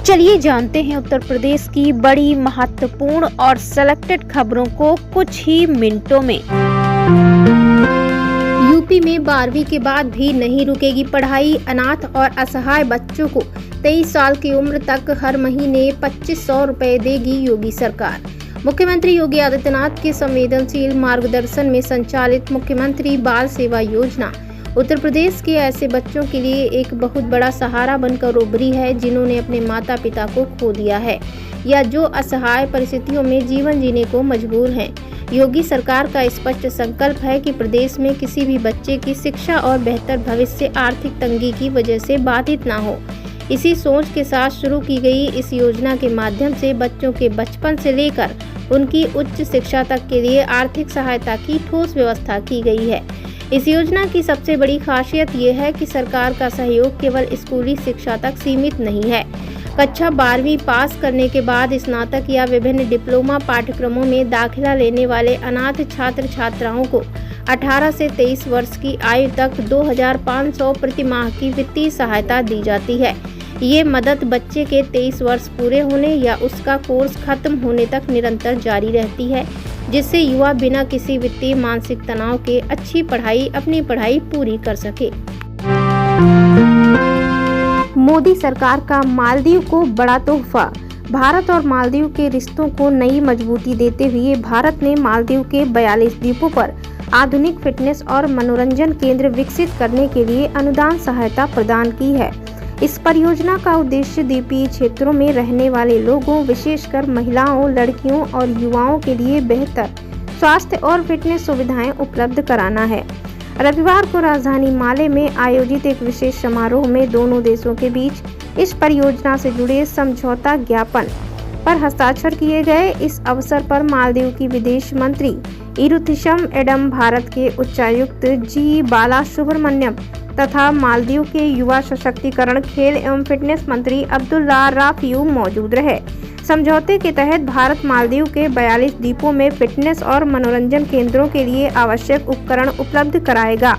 चलिए जानते हैं उत्तर प्रदेश की बड़ी महत्वपूर्ण और सेलेक्टेड खबरों को कुछ ही मिनटों में। यूपी में 12वीं के बाद भी नहीं रुकेगी पढ़ाई। अनाथ और असहाय बच्चों को 23 साल की उम्र तक हर महीने 2500 रुपए देगी योगी सरकार। मुख्यमंत्री योगी आदित्यनाथ के संवेदनशील मार्गदर्शन में संचालित मुख्यमंत्री बाल सेवा योजना उत्तर प्रदेश के ऐसे बच्चों के लिए एक बहुत बड़ा सहारा बनकर उभरी है जिन्होंने अपने माता पिता को खो दिया है या जो असहाय परिस्थितियों में जीवन जीने को मजबूर हैं। योगी सरकार का स्पष्ट संकल्प है कि प्रदेश में किसी भी बच्चे की शिक्षा और बेहतर भविष्य आर्थिक तंगी की वजह से बाधित ना हो। इसी सोच के साथ शुरू की गई इस योजना के माध्यम से बच्चों के बचपन से लेकर उनकी उच्च शिक्षा तक के लिए आर्थिक सहायता की ठोस व्यवस्था की गई है। इस योजना की सबसे बड़ी खासियत ये है कि सरकार का सहयोग केवल स्कूली शिक्षा तक सीमित नहीं है। कक्षा 12वीं पास करने के बाद स्नातक या विभिन्न डिप्लोमा पाठ्यक्रमों में दाखिला लेने वाले अनाथ छात्र छात्राओं को 18 से 23 वर्ष की आयु तक 2500 प्रति माह की वित्तीय सहायता दी जाती है। ये मदद बच्चे के 23 वर्ष पूरे होने या उसका कोर्स खत्म होने तक निरंतर जारी रहती है, जिससे युवा बिना किसी वित्तीय मानसिक तनाव के अपनी पढ़ाई पूरी कर सके। मोदी सरकार का मालदीव को बड़ा तोहफा। भारत और मालदीव के रिश्तों को नई मजबूती देते हुए भारत ने मालदीव के 42 द्वीपों पर आधुनिक फिटनेस और मनोरंजन केंद्र विकसित करने के लिए अनुदान सहायता प्रदान की है। इस परियोजना का उद्देश्य द्वीपीय क्षेत्रों में रहने वाले लोगों, विशेषकर महिलाओं, लड़कियों और युवाओं के लिए बेहतर स्वास्थ्य और फिटनेस सुविधाएं उपलब्ध कराना है। रविवार को राजधानी माले में आयोजित एक विशेष समारोह में दोनों देशों के बीच इस परियोजना से जुड़े समझौता ज्ञापन पर हस्ताक्षर किए गए। इस अवसर पर मालदीव की विदेश मंत्री इरुथिशम एडम, भारत के उच्चायुक्त जी बाला सुब्रमण्यम तथा मालदीव के युवा सशक्तिकरण, खेल एवं फिटनेस मंत्री अब्दुल्ला राफियू मौजूद रहे। समझौते के तहत भारत मालदीव के 42 द्वीपों में फिटनेस और मनोरंजन केंद्रों के लिए आवश्यक उपकरण उपलब्ध कराएगा।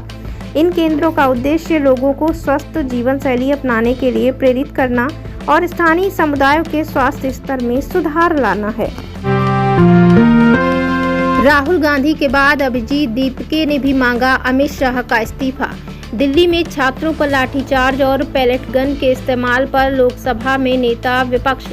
इन केंद्रों का उद्देश्य लोगों को स्वस्थ जीवन शैली अपनाने के लिए प्रेरित करना और स्थानीय समुदायों के स्वास्थ्य स्तर में सुधार लाना है। राहुल गांधी के बाद अभिजीत दीपके ने भी मांगा अमित शाह का इस्तीफा। दिल्ली में छात्रों पर लाठीचार्ज और पैलेट गन के इस्तेमाल पर लोकसभा में नेता विपक्ष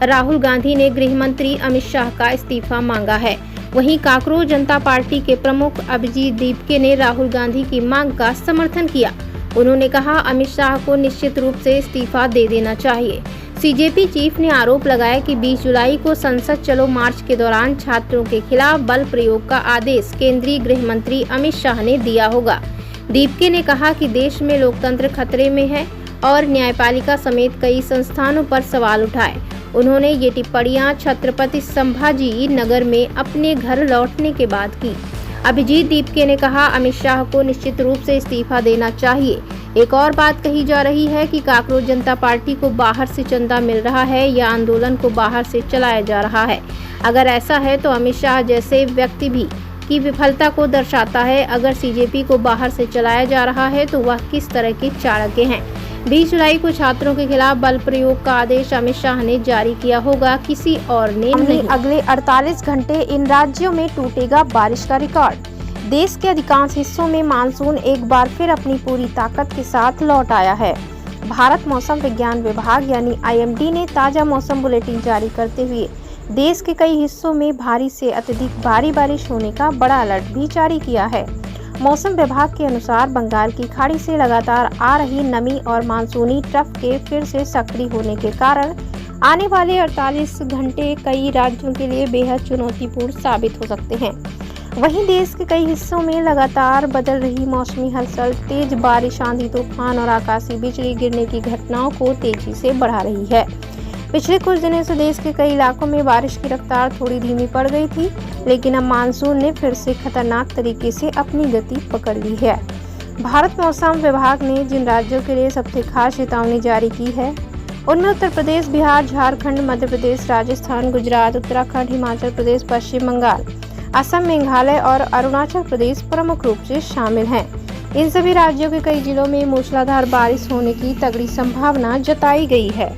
राहुल गांधी ने गृह मंत्री अमित शाह का इस्तीफा मांगा है। वहीं काकरोच जनता पार्टी के प्रमुख अभिजीत दीपके ने राहुल गांधी की मांग का समर्थन किया। उन्होंने कहा, अमित शाह को निश्चित रूप से इस्तीफा दे देना चाहिए। सीजेपी चीफ ने आरोप लगाया कि 20 जुलाई को संसद चलो मार्च के दौरान छात्रों के खिलाफ बल प्रयोग का आदेश केंद्रीय गृह मंत्री अमित शाह ने दिया होगा। दीपके ने कहा कि देश में लोकतंत्र खतरे में है और न्यायपालिका समेत कई संस्थानों पर सवाल उठाए। उन्होंने ये टिप्पणियां छत्रपति संभाजी नगर में अपने घर लौटने के बाद की। अभिजीत दीपके ने कहा, अमित शाह को निश्चित रूप से इस्तीफा देना चाहिए। एक और बात कही जा रही है कि काकरोच जनता पार्टी को बाहर से चंदा मिल रहा है या आंदोलन को बाहर से चलाया जा रहा है। अगर ऐसा है तो अमित शाह जैसे व्यक्ति भी की विफलता को दर्शाता है। अगर सीजेपी को बाहर से चलाया जा रहा है तो वह किस तरह के चाणक्य हैं। 20 जुलाई को छात्रों के खिलाफ बल प्रयोग का आदेश अमित शाह ने जारी किया होगा, किसी और ने नहीं। अगले 48 घंटे इन राज्यों में टूटेगा बारिश का रिकॉर्ड। देश के अधिकांश हिस्सों में मानसून एक बार फिर अपनी पूरी ताकत के साथ लौट आया है। भारत मौसम विज्ञान विभाग यानी IMD ने ताज़ा मौसम बुलेटिन जारी करते हुए देश के कई हिस्सों में भारी से अत्यधिक भारी बारिश होने का बड़ा अलर्ट भी जारी किया है। मौसम विभाग के अनुसार बंगाल की खाड़ी से लगातार आ रही नमी और मानसूनी ट्रफ के फिर से सक्रिय होने के कारण आने वाले 48 घंटे कई राज्यों के लिए बेहद चुनौतीपूर्ण साबित हो सकते हैं। वहीं देश के कई हिस्सों में लगातार बदल रही मौसमी हलचल तेज बारिश, आंधी तूफान और आकाशीय बिजली गिरने की घटनाओं को तेजी से बढ़ा रही है। पिछले कुछ दिनों से देश के कई इलाकों में बारिश की रफ्तार थोड़ी धीमी पड़ गई थी, लेकिन अब मानसून ने फिर से खतरनाक तरीके से अपनी गति पकड़ ली है। भारत मौसम विभाग ने जिन राज्यों के लिए सबसे खास चेतावनी जारी की है उनमें उत्तर प्रदेश, बिहार, झारखंड, मध्य प्रदेश, राजस्थान, गुजरात, उत्तराखंड, हिमाचल प्रदेश, पश्चिम बंगाल, असम, मेघालय और अरुणाचल प्रदेश प्रमुख रूप से शामिल हैं। इन सभी राज्यों के कई जिलों में मूसलाधार बारिश होने की तगड़ी संभावना जताई गई है।